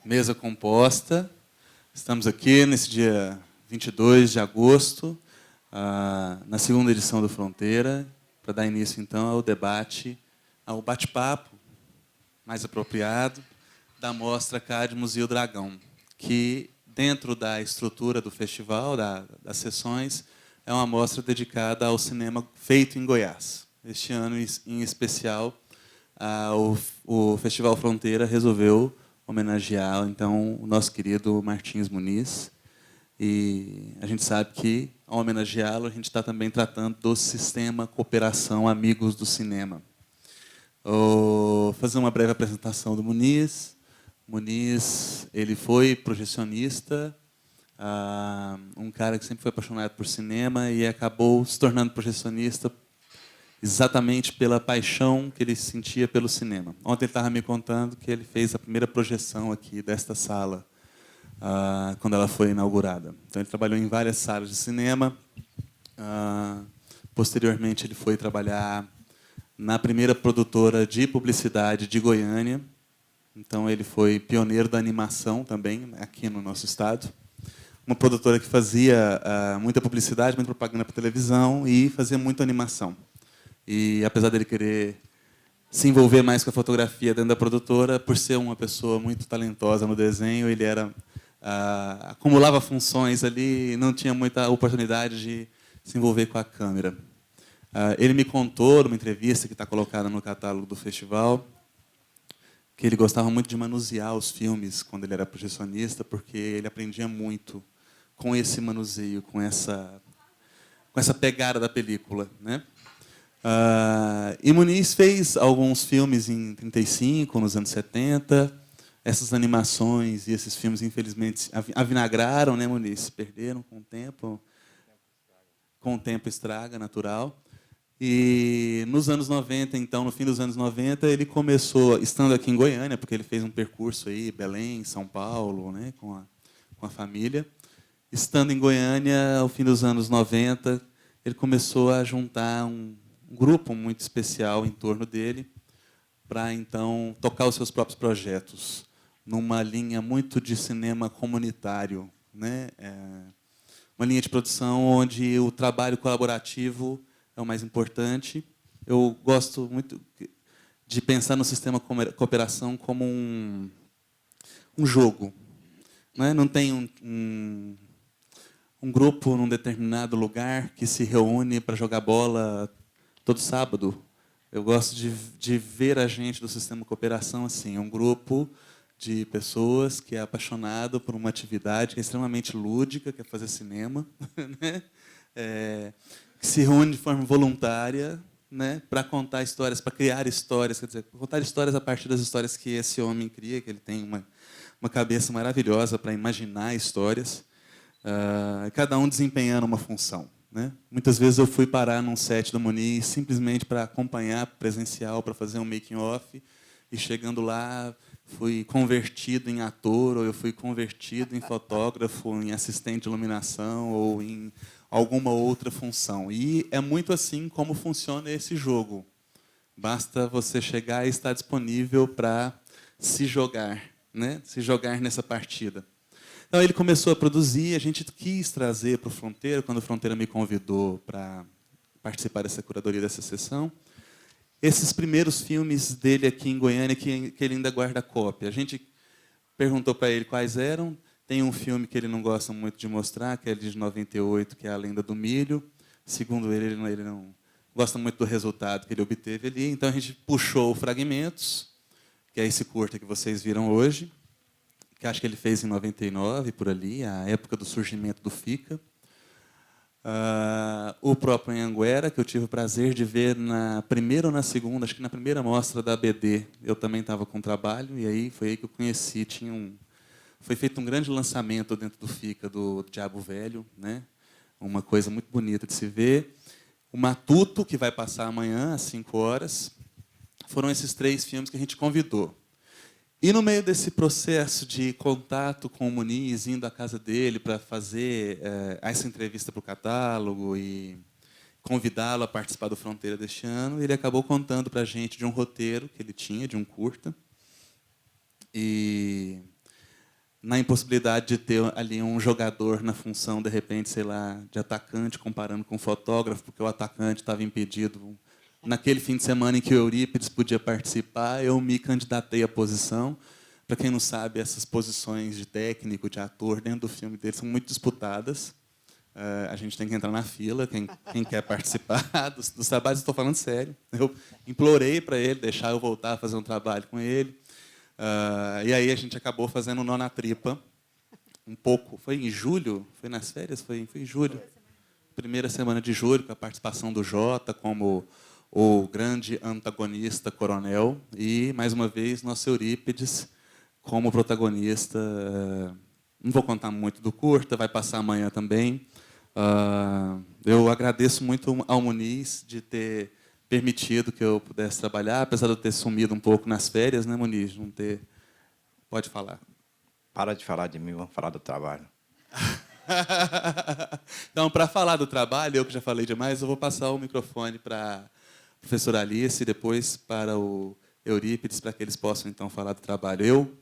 Mesa composta. Estamos aqui nesse dia 22 de agosto, na segunda edição do Fronteira, para dar início, então, ao debate, ao bate-papo mais apropriado da mostra Cadmus e o Dragão, que, dentro da estrutura do festival, das sessões, é uma mostra dedicada ao cinema feito em Goiás. Este ano, em especial, o Festival Fronteira resolveu homenagear, então, o nosso querido Martins Muniz. E a gente sabe que, ao homenageá-lo, a gente está também tratando do sistema Cooperação Amigos do Cinema. Vou fazer uma breve apresentação do Muniz. Muniz, ele foi projecionista, um cara que sempre foi apaixonado por cinema e acabou se tornando projecionista exatamente pela paixão que ele sentia pelo cinema. Ontem ele estava me contando que ele fez a primeira projeção aqui desta sala, quando ela foi inaugurada. Então, ele trabalhou em várias salas de cinema. Posteriormente, ele foi trabalhar na primeira produtora de publicidade de Goiânia. Então, ele foi pioneiro da animação também, aqui no nosso estado. Uma produtora que fazia muita publicidade, muita propaganda para televisão e fazia muita animação. E, apesar dele querer se envolver mais com a fotografia dentro da produtora, por ser uma pessoa muito talentosa no desenho, ele acumulava funções ali e não tinha muita oportunidade de se envolver com a câmera. Ele me contou, numa entrevista que está colocada no catálogo do festival, que ele gostava muito de manusear os filmes quando ele era projecionista, porque ele aprendia muito com esse manuseio, com essa pegada da película, né? E Muniz fez alguns filmes em 35, nos anos 70. Essas animações e esses filmes, infelizmente, avinagraram, né, Muniz? Se perderam com o tempo. Com o tempo estraga, natural. E nos anos 90, então, no fim dos anos 90, ele começou, estando aqui em Goiânia, porque ele fez um percurso aí, Belém, São Paulo, né, com a família. Estando em Goiânia, ao fim dos anos 90, ele começou a juntar um grupo muito especial em torno dele para, então, tocar os seus próprios projetos numa linha muito de cinema comunitário, né? Uma linha de produção onde o trabalho colaborativo é o mais importante. Eu gosto muito de pensar no sistema cooperação como um jogo, né? Não tem um grupo num determinado lugar que se reúne para jogar bola todo sábado. Eu gosto de ver a gente do sistema cooperação assim, um grupo de pessoas que é apaixonado por uma atividade que é extremamente lúdica, que é fazer cinema, né? Que se reúne de forma voluntária, né, para contar histórias, para criar histórias, quer dizer, contar histórias a partir das histórias que esse homem cria, que ele tem uma cabeça maravilhosa para imaginar histórias, cada um desempenhando uma função, né? Muitas vezes eu fui parar num set do Muniz simplesmente para acompanhar presencial, para fazer um making-off, e chegando lá fui convertido em ator, ou eu fui convertido em fotógrafo, em assistente de iluminação, ou em alguma outra função. E é muito assim como funciona esse jogo. Basta você chegar e estar disponível para se jogar, né? Se jogar nessa partida. Então, ele começou a produzir, a gente quis trazer para o Fronteira, quando o Fronteira me convidou para participar dessa curadoria, dessa sessão, esses primeiros filmes dele aqui em Goiânia, que ele ainda guarda cópia. A gente perguntou para ele quais eram. Tem um filme que ele não gosta muito de mostrar, que é de 98, que é A Lenda do Milho. Segundo ele não gosta muito do resultado que ele obteve ali. Então, a gente puxou Fragmentos, que é esse curta que vocês viram hoje, que acho que ele fez em 99, por ali, a época do surgimento do FICA. O próprio Anhanguera, que eu tive o prazer de ver na primeira ou na segunda, acho que na primeira mostra da ABD, eu também estava com trabalho, e aí foi aí que eu conheci. Foi feito um grande lançamento dentro do FICA, do Diabo Velho, né? Uma coisa muito bonita de se ver. O Matuto, que vai passar amanhã, às 5 horas. Foram esses 3 filmes que a gente convidou. E, no meio desse processo de contato com o Muniz, indo à casa dele para fazer essa entrevista para o catálogo e convidá-lo a participar do Fronteira deste ano, ele acabou contando para a gente de um roteiro que ele tinha, de um curta. E na impossibilidade de ter ali um jogador na função, de repente, sei lá, de atacante, comparando com um fotógrafo, porque o atacante estava impedido. Naquele fim de semana em que o Eurípides podia participar, eu me candidatei à posição. Para quem não sabe, essas posições de técnico, de ator, dentro do filme dele, são muito disputadas. A gente tem que entrar na fila, quem quer participar dos trabalhos. Estou falando sério. Eu implorei para ele deixar eu voltar a fazer um trabalho com ele. E aí a gente acabou fazendo Nó na Tripa, um pouco. Foi em julho? Foi nas férias? Foi em julho. Primeira semana de julho, com a participação do Jota como o grande antagonista coronel. E, mais uma vez, nosso Eurípides como protagonista. Não vou contar muito do curta, vai passar amanhã também. Eu agradeço muito ao Muniz de ter permitido que eu pudesse trabalhar, apesar de eu ter sumido um pouco nas férias, né, Muniz? Não ter... Pode falar. Para de falar de mim, vamos falar do trabalho. Então, para falar do trabalho, eu que já falei demais, eu vou passar o microfone para a professora Alice e depois para o Eurípides, para que eles possam, então, falar do trabalho. Eu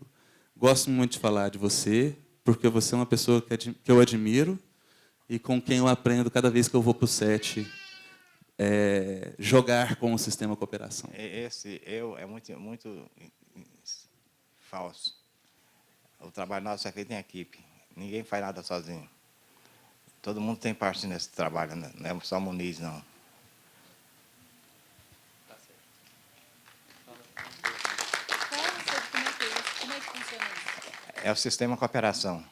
gosto muito de falar de você, porque você é uma pessoa que eu admiro e com quem eu aprendo cada vez que eu vou para o set jogar com o sistema cooperação. Esse eu é muito falso. O trabalho nosso é feito em equipe. Ninguém faz nada sozinho. Todo mundo tem parte nesse trabalho, não é só Muniz, não. Como é que funciona isso? É o sistema cooperação.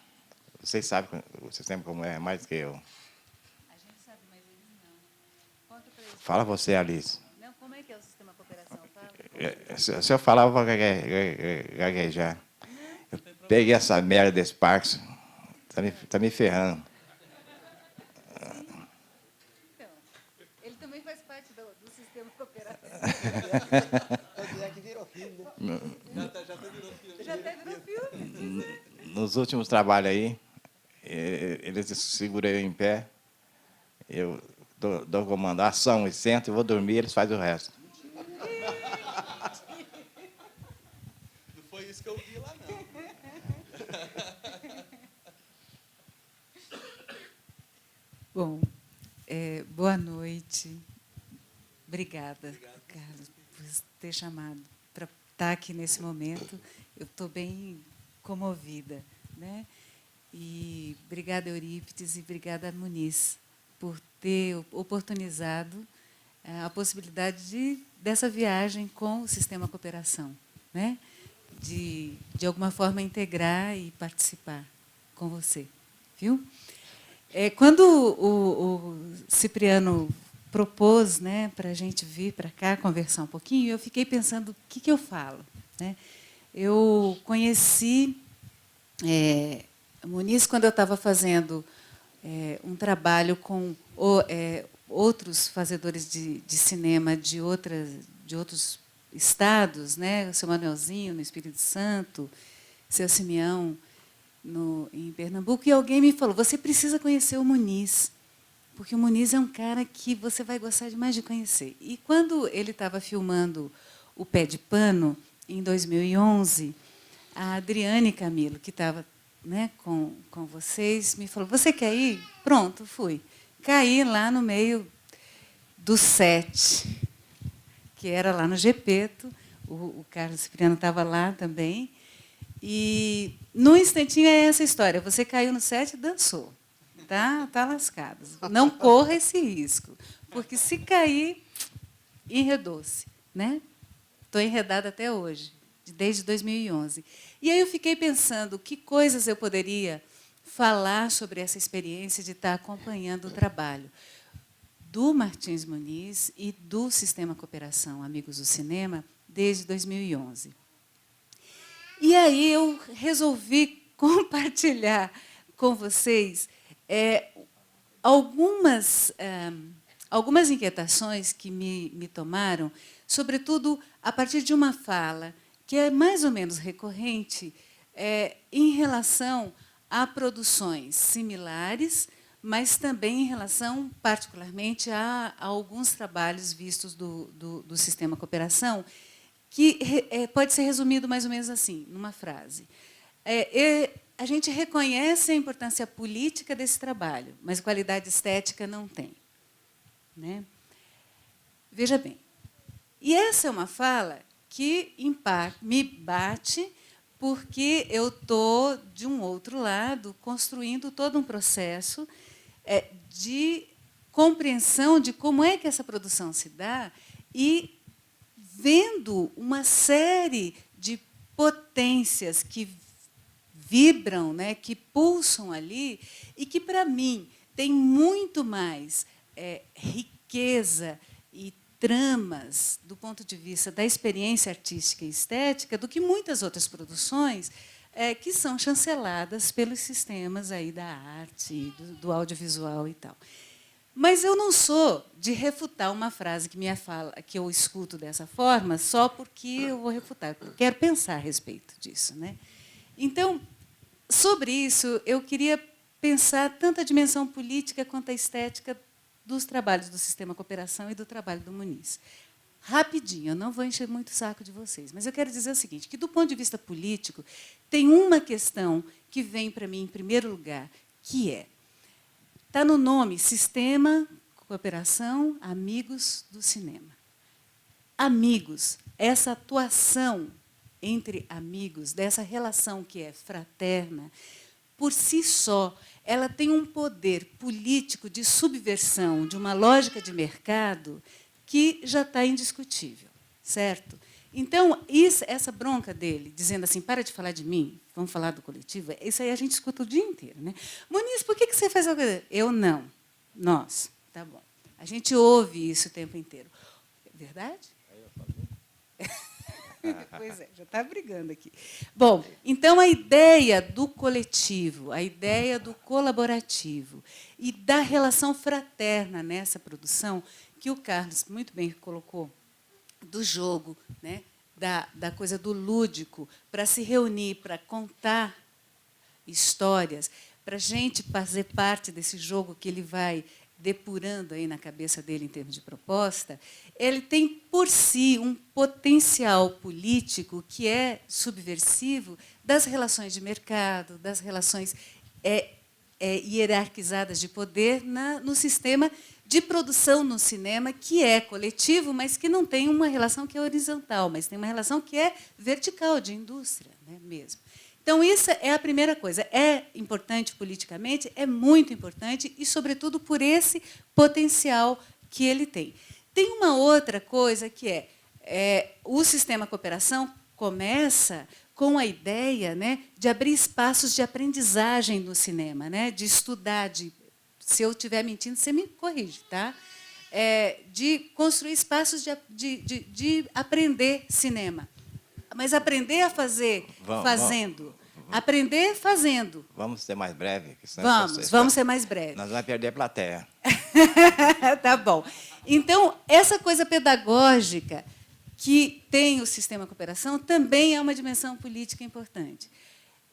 Vocês sabem o sistema como é, mais do que eu. A gente sabe, mas eles não. Conta para eles. Fala você, Alice. Não, como é que é o sistema cooperação? Fala. Se eu falar, eu vou gaguejar. Eu peguei essa merda desse parque, tá me ferrando. Então, ele também faz parte do sistema cooperação. Já até virou filme. Nos últimos trabalhos aí, eles seguram eu em pé, eu dou comando, ação, e sento, eu vou dormir, eles fazem o resto. Não foi isso que eu vi lá, não. Bom, boa noite. Obrigada, Carlos, por ter chamado para estar aqui nesse momento. Eu estou bem comovida, né? E obrigada, Eurípides, e obrigada, Muniz, por ter oportunizado a possibilidade dessa viagem com o Sistema Cooperação, né? De alguma forma, integrar e participar com você. Viu? Quando o Cipriano propôs, né, para a gente vir para cá conversar um pouquinho, eu fiquei pensando o que eu falo, né? Eu conheci Muniz quando eu estava fazendo um trabalho com outros fazedores de cinema de outros estados, né? O seu Manuelzinho, no Espírito Santo, seu Simeão, em Pernambuco, e alguém me falou, você precisa conhecer o Muniz, porque o Muniz é um cara que você vai gostar demais de conhecer. E quando ele estava filmando O Pé de Pano, em 2011, a Adriane Camilo, que estava, né, com vocês, me falou, você quer ir? Pronto, fui. Caí lá no meio do set, que era lá no Gepeto, o Carlos Cipriano estava lá também, e, num instantinho, é essa história, você caiu no set e dançou. Tá lascado. Não corra esse risco, porque se cair, enredou-se, né? Estou enredada até hoje, desde 2011. E aí eu fiquei pensando que coisas eu poderia falar sobre essa experiência de estar acompanhando o trabalho do Martins Muniz e do Sistema Cooperação Amigos do Cinema desde 2011. E aí eu resolvi compartilhar com vocês algumas inquietações que me tomaram, sobretudo a partir de uma fala que é mais ou menos recorrente em relação a produções similares, mas também em relação, particularmente, a alguns trabalhos vistos do Sistema Cooperação, que pode ser resumido mais ou menos assim, numa frase. a gente reconhece a importância política desse trabalho, mas qualidade estética não tem, né? Veja bem, e essa é uma fala que me bate, porque eu estou, de um outro lado, construindo todo um processo de compreensão de como é que essa produção se dá e vendo uma série de potências que vibram, né, que pulsam ali, e que, para mim, tem muito mais riqueza e tramas do ponto de vista da experiência artística e estética do que muitas outras produções que são chanceladas pelos sistemas aí da arte, do audiovisual e tal. Mas eu não sou de refutar uma frase que eu escuto dessa forma só porque eu vou refutar. Eu quero pensar a respeito disso, né? Então, sobre isso, eu queria pensar tanto a dimensão política quanto a estética dos trabalhos do Sistema Cooperação e do trabalho do Muniz. Rapidinho, eu não vou encher muito o saco de vocês, mas eu quero dizer o seguinte, que, do ponto de vista político, tem uma questão que vem para mim em primeiro lugar, que está no nome Sistema Cooperação Amigos do Cinema. Amigos, essa atuação entre amigos, dessa relação que é fraterna, por si só, ela tem um poder político de subversão de uma lógica de mercado que já está indiscutível, certo? Então, essa bronca dele, dizendo assim, para de falar de mim, vamos falar do coletivo, isso aí a gente escuta o dia inteiro, né? Muniz, por que você faz algo? Eu não. Nós. Tá bom. A gente ouve isso o tempo inteiro. É verdade? Pois é, já está brigando aqui. Bom, então a ideia do coletivo, a ideia do colaborativo e da relação fraterna nessa produção, que o Carlos muito bem colocou, do jogo, né, da coisa do lúdico, para se reunir, para contar histórias, para a gente fazer parte desse jogo que ele vai depurando aí na cabeça dele em termos de proposta, ele tem por si um potencial político que é subversivo das relações de mercado, das relações hierarquizadas de poder no sistema de produção no cinema, que é coletivo, mas que não tem uma relação que é horizontal, mas tem uma relação que é vertical, de indústria, né, mesmo. Então, isso é a primeira coisa. É importante politicamente, é muito importante, e, sobretudo, por esse potencial que ele tem. Tem uma outra coisa que o Sistema Cooperação começa com a ideia, né, de abrir espaços de aprendizagem no cinema, né, de estudar, se eu estiver mentindo, você me corrige, tá? De construir espaços de aprender cinema. Mas aprender a fazer fazendo. Aprender fazendo. Vamos ser mais breve? Vamos ser mais breve. Nós vamos perder a plateia. Tá bom. Então, essa coisa pedagógica que tem o Sistema Cooperação também é uma dimensão política importante.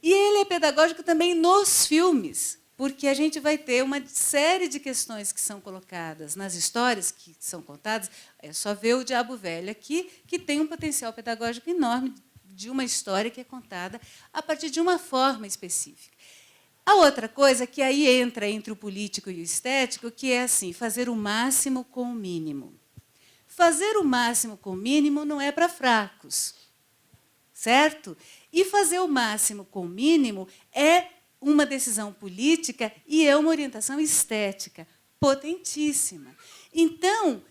E ele é pedagógico também nos filmes, porque a gente vai ter uma série de questões que são colocadas nas histórias que são contadas. É só ver o Diabo Velho aqui, que tem um potencial pedagógico enorme de uma história que é contada a partir de uma forma específica. A outra coisa que aí entra entre o político e o estético, que é assim, fazer o máximo com o mínimo. Fazer o máximo com o mínimo não é para fracos, certo? E fazer o máximo com o mínimo é uma decisão política e é uma orientação estética potentíssima. Então,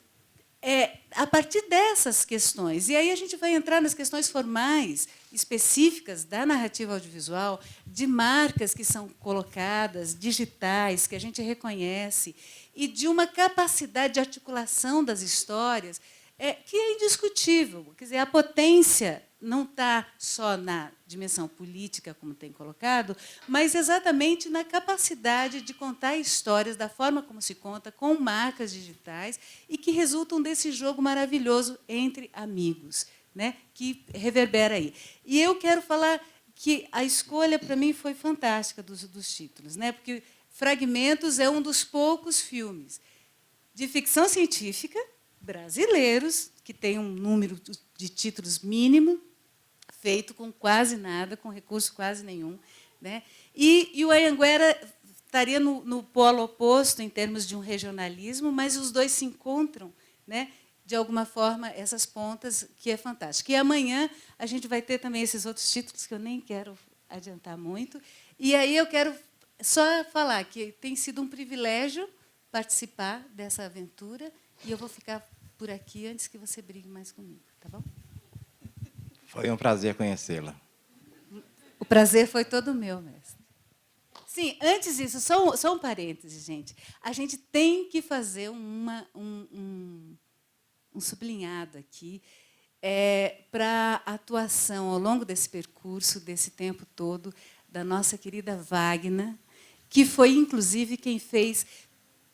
a partir dessas questões, e aí a gente vai entrar nas questões formais, específicas da narrativa audiovisual, de marcas que são colocadas, digitais, que a gente reconhece, e de uma capacidade de articulação das histórias que é indiscutível. Quer dizer, a potência não está só na dimensão política, como tem colocado, mas exatamente na capacidade de contar histórias da forma como se conta, com marcas digitais, e que resultam desse jogo maravilhoso entre amigos, né, que reverbera aí. E eu quero falar que a escolha, para mim, foi fantástica dos títulos, né, porque Fragmentos é um dos poucos filmes de ficção científica brasileiros que tem um número de títulos mínimo, feito com quase nada, com recurso quase nenhum, né? E o Anhanguera estaria no polo oposto em termos de um regionalismo, mas os dois se encontram, né, de alguma forma, essas pontas, que é fantástico. E amanhã a gente vai ter também esses outros títulos que eu nem quero adiantar muito. E aí eu quero só falar que tem sido um privilégio participar dessa aventura e eu vou ficar por aqui antes que você brigue mais comigo, tá bom? Foi um prazer conhecê-la. O prazer foi todo meu, mestre. Sim, antes disso, só um parêntese, gente. A gente tem que fazer um sublinhado aqui para a atuação ao longo desse percurso, desse tempo todo, da nossa querida Wagner, que foi, inclusive, quem fez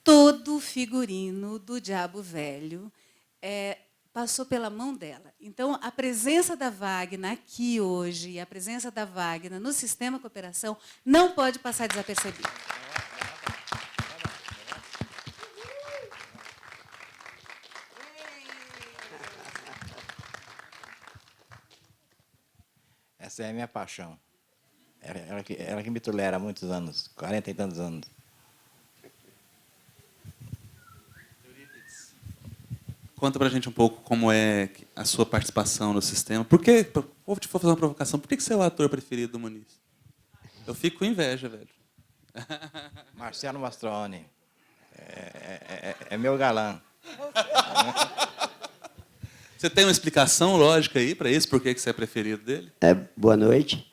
todo o figurino do Diabo Velho, passou pela mão dela. Então, a presença da Wagner aqui hoje e a presença da Wagner no Sistema Cooperação não pode passar desapercebida. Essa é a minha paixão. Ela que me tolera há muitos anos, 40 e tantos anos. Conta pra gente um pouco como é a sua participação no sistema. Por que, vou te fazer uma provocação, por que você é o ator preferido do Muniz? Eu fico com inveja, velho. Marcelo Mastroeni. É meu galã. Você tem uma explicação lógica aí para isso? Por que você é preferido dele? Boa noite.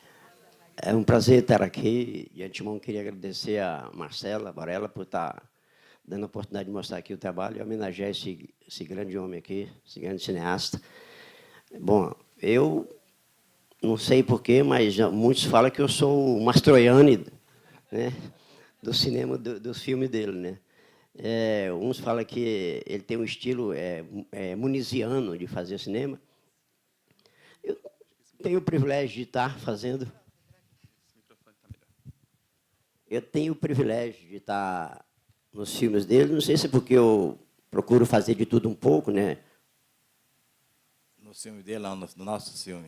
É um prazer estar aqui. De antemão, queria agradecer a Marcela Varela por estar dando a oportunidade de mostrar aqui o trabalho e homenagear esse grande homem aqui, esse grande cineasta. Bom, eu não sei porquê, mas muitos falam que eu sou o Mastroianni, né, do cinema, dos filmes dele, né? Uns falam que ele tem um estilo muniziano de fazer cinema. Eu tenho o privilégio de estar fazendo. Eu tenho o privilégio de estar nos filmes dele. Não sei se é porque eu procuro fazer de tudo um pouco, né? No filme dele, não, no nosso filme.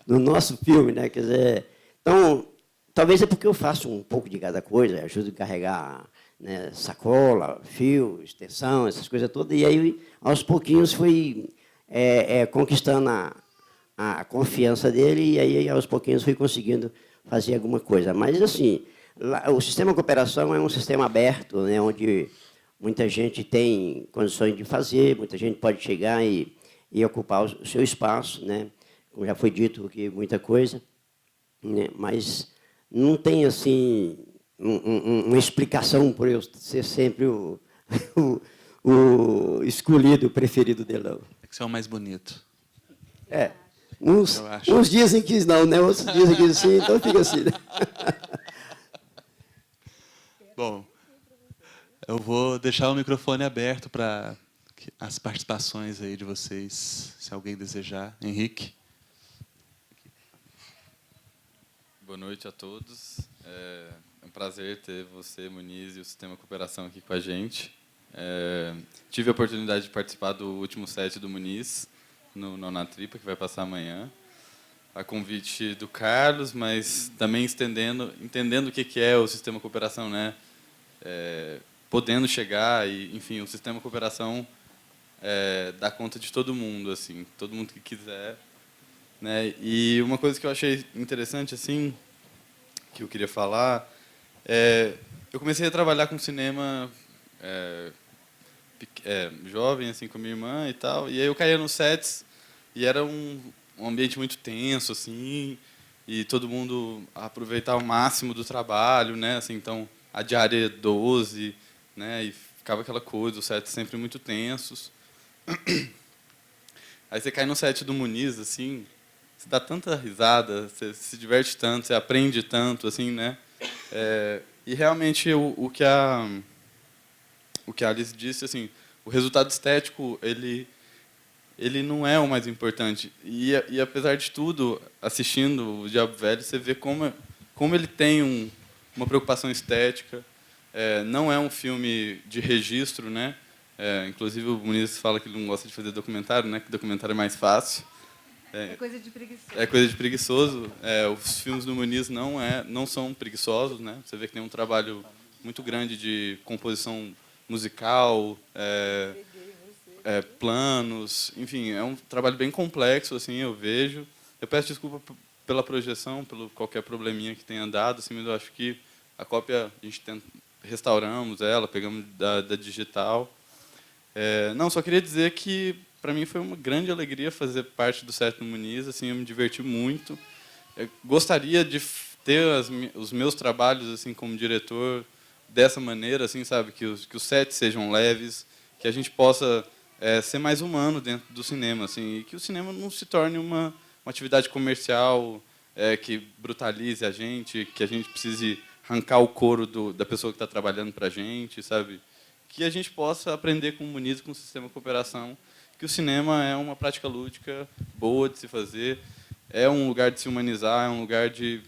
No nosso filme, né? Quer dizer, então, talvez é porque eu faço um pouco de cada coisa, ajudo a carregar, né, sacola, fio, extensão, essas coisas todas, e aí, aos pouquinhos, fui conquistando a confiança dele, e aí, aos pouquinhos, fui conseguindo fazer alguma coisa. Mas, assim, o sistema de cooperação é um sistema aberto, né, onde muita gente tem condições de fazer, muita gente pode chegar e ocupar o seu espaço, né, como já foi dito aqui, muita coisa, né, mas não tem, assim, uma explicação por eu ser sempre o escolhido, o preferido dele, não. É que você é o mais bonito. Uns dizem que não, né? Outros dizem que sim, então fica assim. Né? Bom, eu vou deixar o microfone aberto para as participações aí de vocês, se alguém desejar. Henrique. Boa noite a todos. É um prazer ter você, Muniz, e o Sistema Cooperação aqui com a gente. Tive a oportunidade de participar do último set do Muniz, no Nonatripa, que vai passar amanhã, a convite do Carlos, mas também entendendo o que é o Sistema Cooperação, né? Podendo chegar e, enfim, o Sistema Cooperação dá conta de todo mundo, assim, todo mundo que quiser, né? E uma coisa que eu achei interessante, assim, que eu queria falar, eu comecei a trabalhar com cinema jovem, assim, com minha irmã e tal, e aí eu caía nos sets e era um ambiente muito tenso, assim, e todo mundo aproveitar o máximo do trabalho, né? Assim, então, a diária 12, né? E ficava aquela coisa, os sets sempre muito tensos. Aí você cai no set do Muniz, assim, você dá tanta risada, você se diverte tanto, você aprende tanto, assim, né? E realmente o que a Alice disse, assim, o resultado estético ele não é o mais importante. E apesar de tudo, assistindo o Diabo Velho, você vê como ele tem uma preocupação estética. Não é um filme de registro, né? Inclusive o Muniz fala que ele não gosta de fazer documentário, né? Que documentário é mais fácil. É coisa de preguiçoso. É coisa de preguiçoso. Os filmes do Muniz não são preguiçosos, né? Você vê que tem um trabalho muito grande de composição musical, planos, enfim, é um trabalho bem complexo, assim, eu vejo. Eu peço desculpa pela projeção, pelo qualquer probleminha que tenha dado, assim, mas eu acho que a cópia a gente restauramos ela, pegamos da digital. Não, só queria dizer que para mim foi uma grande alegria fazer parte do set do Muniz, assim, eu me diverti muito. Eu gostaria de ter os meus trabalhos assim como diretor dessa maneira, assim, sabe, que os sets sejam leves, que a gente possa ser mais humano dentro do cinema, assim, e que o cinema não se torne uma atividade comercial que brutalize a gente, que a gente precise arrancar o couro da pessoa que está trabalhando para a gente, sabe? Que a gente possa aprender com o Muniz, com o sistema de cooperação, que o cinema é uma prática lúdica boa de se fazer, é um lugar de se humanizar, é um lugar de,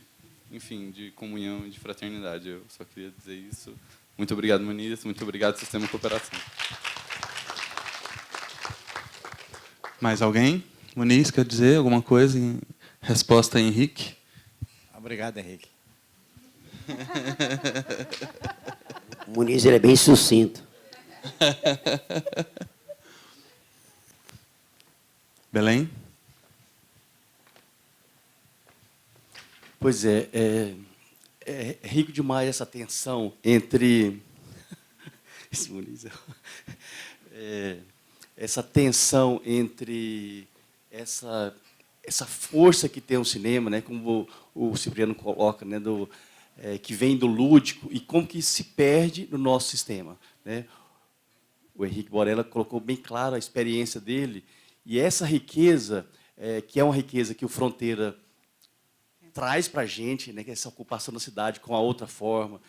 enfim, de comunhão, de fraternidade. Eu só queria dizer isso. Muito obrigado, Muniz. Muito obrigado, Sistema de Cooperação. Mais alguém? Muniz, quer dizer alguma coisa em resposta a Henrique? Obrigado, Henrique. O Muniz ele é bem sucinto. Belém? Pois é rico demais essa tensão entre... Esse Muniz essa tensão entre essa força que tem o cinema, né, como o Cipriano coloca, né, que vem do lúdico, e como que se perde no nosso sistema, né? O Henrique Borella colocou bem claro a experiência dele, e essa riqueza, que é uma riqueza que o Fronteira traz para a gente, né, que é essa ocupação da cidade com a outra forma,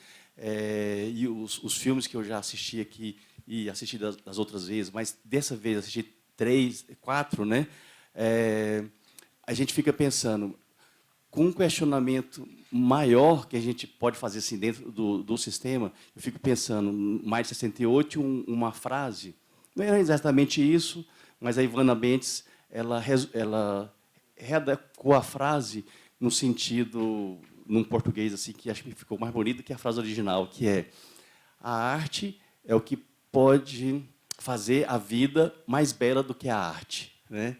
e os filmes que eu já assisti aqui, e assisti das outras vezes, mas dessa vez assisti 3, 4, né, a gente fica pensando, com um questionamento maior que a gente pode fazer assim, dentro do sistema, eu fico pensando, mais de 68, uma frase, não é exatamente isso, mas a Ivana Bentes ela readaptou a frase no sentido, num português assim, que acho que ficou mais bonito que a frase original, que é: a arte é o que pode fazer a vida mais bela do que a arte, né?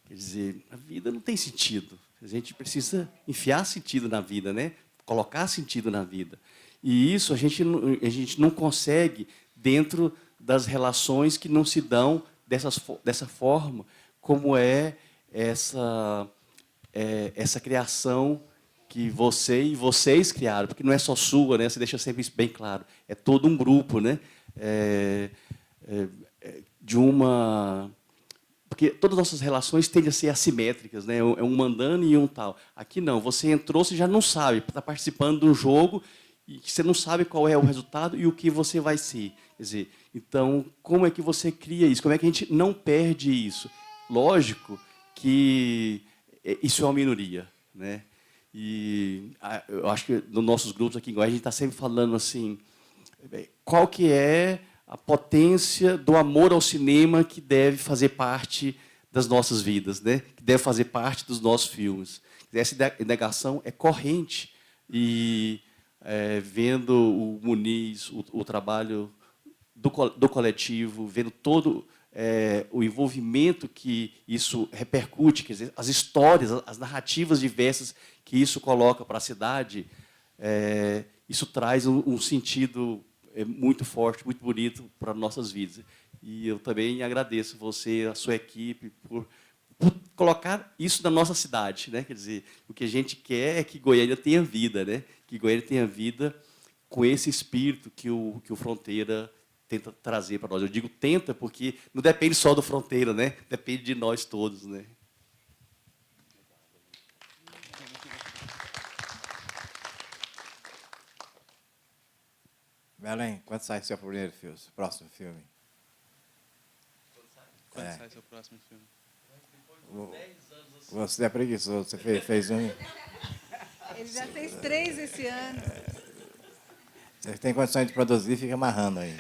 Quer dizer, a vida não tem sentido. A gente precisa enfiar sentido na vida, né? Colocar sentido na vida. E isso a gente não consegue dentro das relações que não se dão dessa forma, como essa criação que você e vocês criaram, porque não é só sua, né? Você deixa sempre isso bem claro. É todo um grupo, né? Porque todas as nossas relações tendem a ser assimétricas, né? É um mandando e um tal. Aqui não, você entrou, você já não sabe, está participando de um jogo e você não sabe qual é o resultado e o que você vai ser. Quer dizer, então, como é que você cria isso? Como é que a gente não perde isso? Lógico que isso é uma minoria, né? E eu acho que nos nossos grupos aqui em Goiás a gente está sempre falando assim, qual que é a potência do amor ao cinema que deve fazer parte das nossas vidas, né? Que deve fazer parte dos nossos filmes. Essa negação é corrente. E vendo o Muniz, o trabalho do coletivo, vendo todo o envolvimento que isso repercute, quer dizer, as histórias, as narrativas diversas que isso coloca para a cidade, isso traz um sentido muito forte, muito bonito para nossas vidas. E eu também agradeço você, a sua equipe, por colocar isso na nossa cidade, né? Quer dizer, o que a gente quer é que Goiânia tenha vida, né? Que Goiânia tenha vida com esse espírito que o Fronteira tenta trazer para nós. Eu digo tenta porque não depende só do Fronteira, né? Depende de nós todos, né? Belém, quando sai seu primeiro filme, próximo filme? Quando sai seu próximo filme? Você é preguiçoso, você fez um. Ele já fez 3 esse ano. Você tem condições de produzir, fica amarrando aí.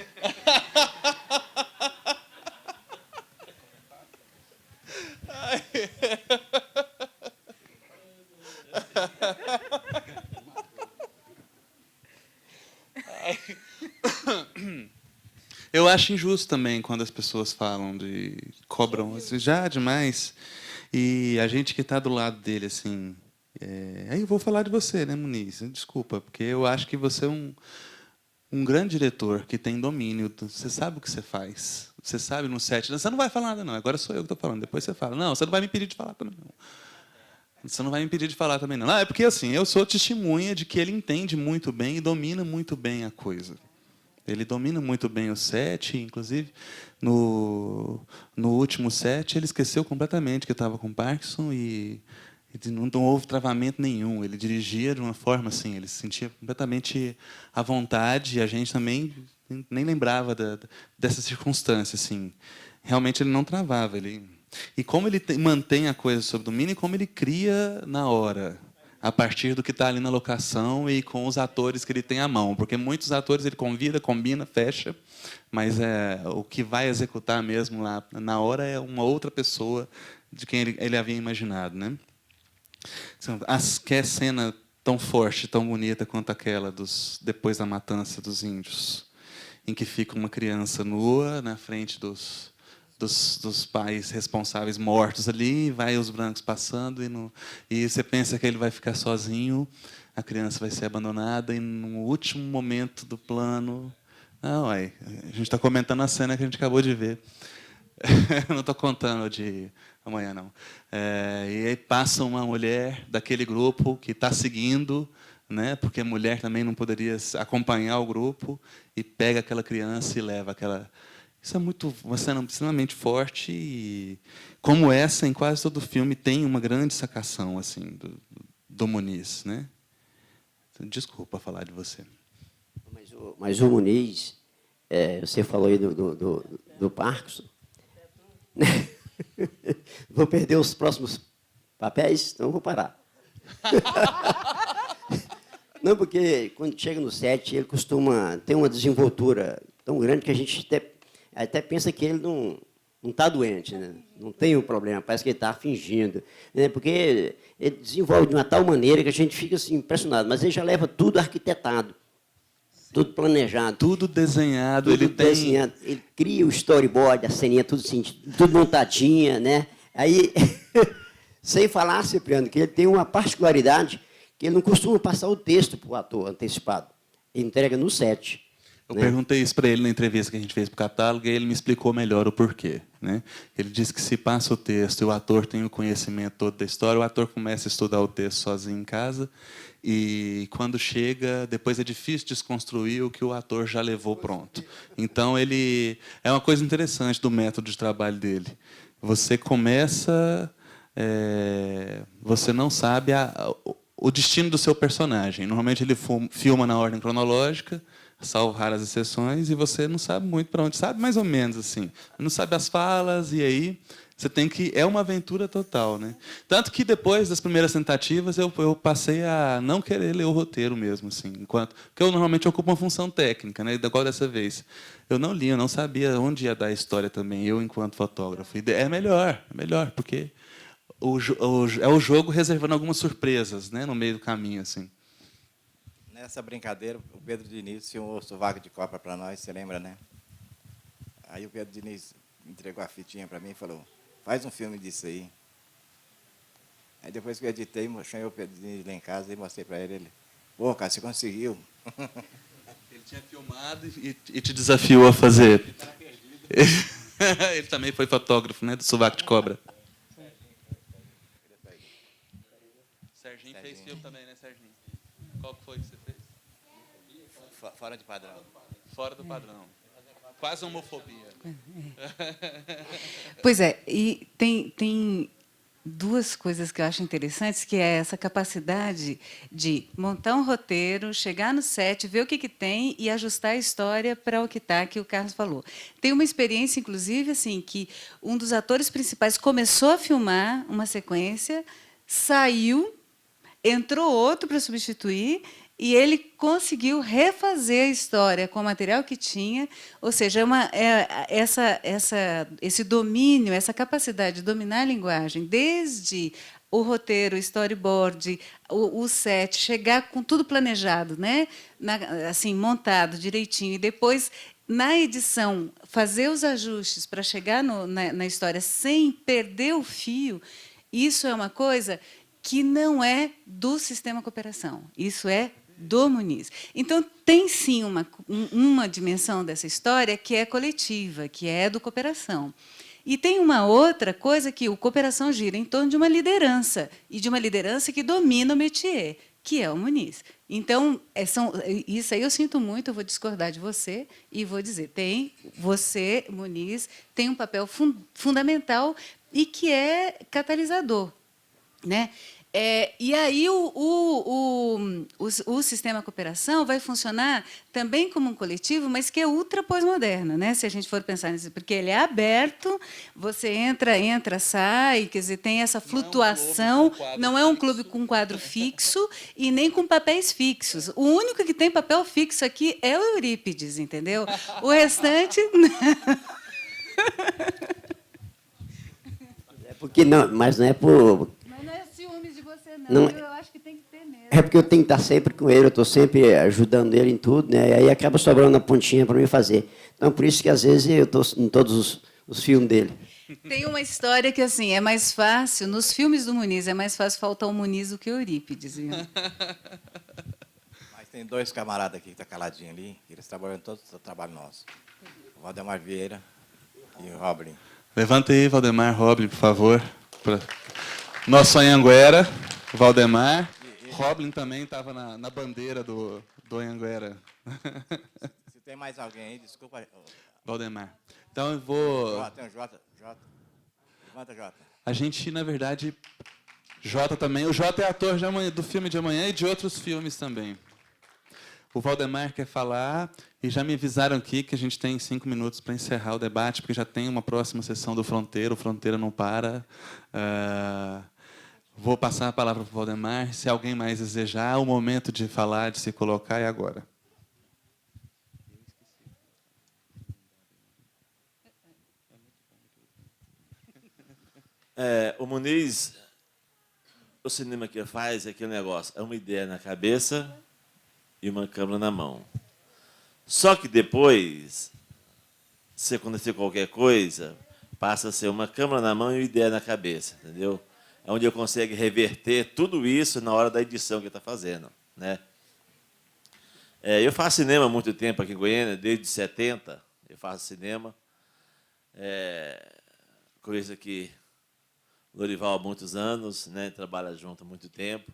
eu acho injusto também quando as pessoas falam de cobram assim, já demais. E a gente que está do lado dele, assim. Aí eu vou falar de você, né, Muniz? Desculpa, porque eu acho que você é um grande diretor que tem domínio. Você sabe o que você faz. Você sabe no set. Você não vai falar nada, não. Agora sou eu que estou falando. Depois você fala. Não, você não vai me impedir de falar também, não. Você não vai me impedir de falar também, não. Não, é porque assim, eu sou testemunha de que ele entende muito bem e domina muito bem a coisa. Ele domina muito bem o set, inclusive no último set ele esqueceu completamente que estava com Parkinson e não houve travamento nenhum. Ele dirigia de uma forma assim, ele se sentia completamente à vontade e a gente também nem lembrava dessa circunstância assim. Realmente ele não travava, e como ele mantém a coisa sob domínio e como ele cria na hora, a partir do que está ali na locação e com os atores que ele tem à mão. Porque muitos atores ele convida, combina, fecha, mas o que vai executar mesmo lá na hora é uma outra pessoa de quem ele havia imaginado. Né? Que cena tão forte, tão bonita quanto aquela depois da matança dos índios, em que fica uma criança nua na frente dos pais responsáveis mortos ali, vai os brancos passando e você pensa que ele vai ficar sozinho, a criança vai ser abandonada e no último momento do plano, não, a gente está comentando a cena que a gente acabou de ver, não estou contando de amanhã não, e aí passa uma mulher daquele grupo que está seguindo, né, porque a mulher também não poderia acompanhar o grupo e pega aquela criança e leva aquela. Isso é uma cena extremamente forte e, como essa, em quase todo o filme, tem uma grande sacação assim, do Muniz. Né? Desculpa falar de você. Mas o Muniz, você falou aí do Parkinson. Vou perder os próximos papéis, então vou parar. Não, porque quando chega no set, ele costuma ter uma desenvoltura tão grande que a gente até pensa que ele não está doente, né? Não tem um problema, parece que ele está fingindo. Né? Porque ele desenvolve de uma tal maneira que a gente fica assim, impressionado, mas ele já leva tudo arquitetado, tudo planejado. Tudo desenhado. Tudo desenhado. Ele cria o storyboard, a ceninha, tudo assim, tudo montadinha. Né? Aí, sem falar, Cipriano, que ele tem uma particularidade que ele não costuma passar o texto para o ator antecipado. Ele entrega no set. Eu perguntei isso para ele na entrevista que a gente fez para o catálogo e ele me explicou melhor o porquê. Né? Ele disse que se passa o texto e o ator tem o conhecimento todo da história, o ator começa a estudar o texto sozinho em casa e, quando chega, depois é difícil desconstruir o que o ator já levou pronto. Então, é uma coisa interessante do método de trabalho dele. Você começa... você não sabe o destino do seu personagem. Normalmente, ele filma na ordem cronológica, salvo raras exceções, e você não sabe muito para onde, sabe mais ou menos assim, não sabe as falas, e aí você tem que... É uma aventura total. Né? Tanto que, depois das primeiras tentativas, eu passei a não querer ler o roteiro mesmo, assim, porque eu normalmente ocupo uma função técnica, né? Igual dessa vez. Eu não li, eu não sabia onde ia dar a história também, eu enquanto fotógrafo. E é melhor, porque é o jogo reservando algumas surpresas, né, no meio do caminho, assim. Nessa brincadeira, o Pedro Diniz filmou o Sovaco de Copa para nós, você lembra, né? Aí o Pedro Diniz entregou a fitinha para mim e falou, faz um filme disso aí. Aí depois que eu editei, chamei o Pedro Diniz lá em casa e mostrei para ele. Pô, cara, você conseguiu. Ele tinha filmado e te desafiou a fazer. Ele também foi fotógrafo, né, do Sovaco de Cobra. Serginho fez filme também, né, Serginho? Qual que foi que você fez? Fora de padrão. Fora do padrão. Quase homofobia. Pois é, e tem duas coisas que eu acho interessantes, que é essa capacidade de montar um roteiro, chegar no set, ver o que tem e ajustar a história para o que está, que o Carlos falou. Tem uma experiência, inclusive, assim, que um dos atores principais começou a filmar uma sequência, saiu, entrou outro para substituir e ele conseguiu refazer a história com o material que tinha, ou seja, esse domínio, essa capacidade de dominar a linguagem, desde o roteiro, o storyboard, o set, chegar com tudo planejado, né? Assim, montado direitinho, e depois na edição, fazer os ajustes para chegar na história sem perder o fio, isso é uma coisa que não é do sistema cooperação, isso é do Muniz. Então, tem sim uma dimensão dessa história que é coletiva, que é do cooperação. E tem uma outra coisa que o cooperação gira em torno de uma liderança, e de uma liderança que domina o métier, que é o Muniz. Então, isso aí eu sinto muito, eu vou discordar de você e vou dizer, você, Muniz, tem um papel fundamental e que é catalisador, né? E aí o sistema cooperação vai funcionar também como um coletivo, mas que é ultra pós-moderno, né? Se a gente for pensar nisso, porque ele é aberto, você entra, sai, quer dizer, tem essa flutuação, não é um clube com quadro fixo e nem com papéis fixos. O único que tem papel fixo aqui é o Eurípides, entendeu? O restante... Porque não, mas não é por... Mas não é ciúmes de você, Não, eu acho que tem que ter mesmo. é porque eu tenho que estar sempre com ele, eu estou sempre ajudando ele em tudo, né? E aí acaba sobrando a pontinha para mim fazer. Então, por isso que, às vezes, eu estou em todos os filmes dele. Tem uma história que, assim, é mais fácil, nos filmes do Muniz, é mais fácil faltar o Muniz do que o Eurípides. Viu? Mas tem dois camaradas aqui que estão caladinhos ali, que eles trabalham todo o trabalho nosso. O Valdemar Vieira e o Roblin. Levanta aí, Valdemar, Roblin, por favor. Nosso Anhanguera, Valdemar. Roblin também estava na bandeira do Anhanguera. Se tem mais alguém aí, desculpa. Valdemar. Então, eu vou... Tem o Jota. Levanta, Jota. A gente, na verdade... Jota também. O Jota é ator do filme de amanhã e de outros filmes também. O Valdemar quer falar e já me avisaram aqui que a gente tem 5 minutos para encerrar o debate, porque já tem uma próxima sessão do Fronteira, o Fronteira não para. Vou passar a palavra para o Valdemar. Se alguém mais desejar, o momento de falar, de se colocar é agora. O Muniz, o cinema que ele faz é aquele negócio, é uma ideia na cabeça e uma câmera na mão. Só que depois, se acontecer qualquer coisa, passa a ser uma câmera na mão e uma ideia na cabeça, entendeu? É onde eu consigo reverter tudo isso na hora da edição que ele está fazendo, né? Eu faço cinema há muito tempo aqui em Goiânia, desde 70, eu faço cinema. Conheço aqui o Lorival há muitos anos, né? Trabalha junto há muito tempo.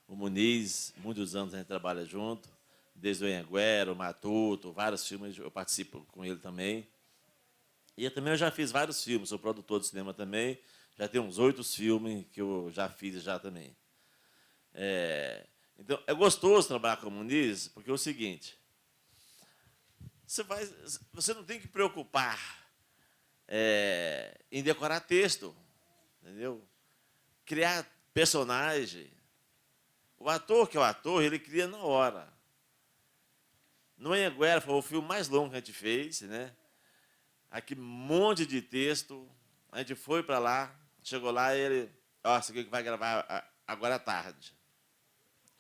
O Muniz, muitos anos a gente trabalha junto, desde o Anhanguera, o Matuto, vários filmes, eu participo com ele também. E também eu já fiz vários filmes, sou produtor de cinema também, já tem uns 8 filmes que eu já fiz já também. Então, é gostoso trabalhar com o Muniz, porque é o seguinte, você não tem que preocupar em decorar texto, entendeu? Criar personagem. O ator, que é o ator, ele cria na hora. No Anhanguera foi o filme mais longo que a gente fez, né? Aqui, um monte de texto. A gente foi para lá, chegou lá e ele... Ó, isso aqui que vai gravar agora à tarde.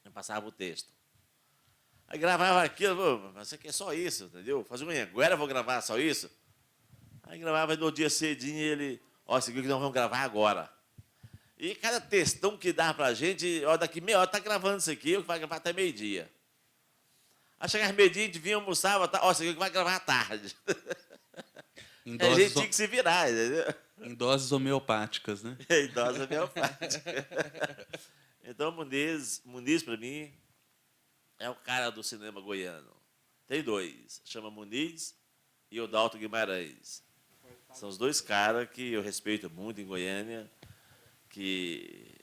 Eu passava o texto. Aí gravava aquilo, mas isso aqui é só isso, entendeu? Fazer um Anhanguera, vou gravar só isso? Aí gravava e no dia cedinho ele... Ó, isso aqui que nós vamos gravar agora. E cada textão que dava para a gente, ó, daqui meia hora está gravando isso aqui, vai gravar até meio-dia. Aí chegava meio-dia, a gente vinha, almoçava, ó, isso aqui vai gravar à tarde. A gente tinha que se virar, entendeu? Em doses homeopáticas, né? Em doses homeopáticas. Então, Muniz para mim, é o cara do cinema goiano. Tem 2, chama Muniz e o Dalton Guimarães. São os 2 caras que eu respeito muito em Goiânia, que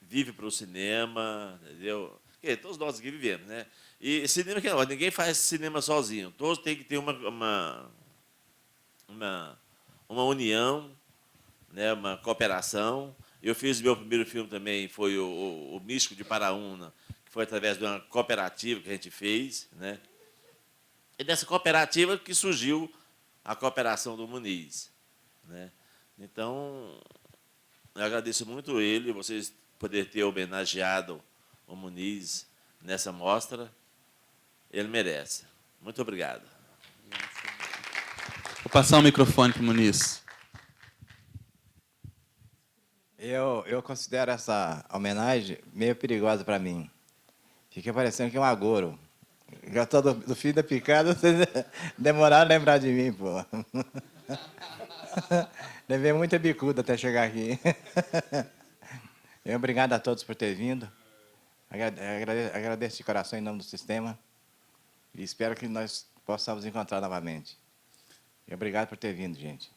vive para o cinema, entendeu? Porque todos nós aqui vivemos, né? E cinema que não, ninguém faz cinema sozinho. Todos têm que ter uma união, né? Uma cooperação. Eu fiz meu primeiro filme também, foi o Místico de Paraúna, que foi através de uma cooperativa que a gente fez, né? E dessa cooperativa que surgiu a cooperação do Muniz, né? Então, eu agradeço muito ele, vocês poder ter homenageado o Muniz nessa mostra. Ele merece. Muito obrigado. Vou passar o microfone para o Muniz. Eu considero essa homenagem meio perigosa para mim. Fica parecendo que é um agouro. Já estou do fim da picada, vocês demoraram a lembrar de mim, pô. Levei muita bicuda até chegar aqui. Obrigado a todos por ter vindo. Agradeço de coração em nome do sistema. E espero que nós possamos encontrar novamente. E obrigado por ter vindo, gente.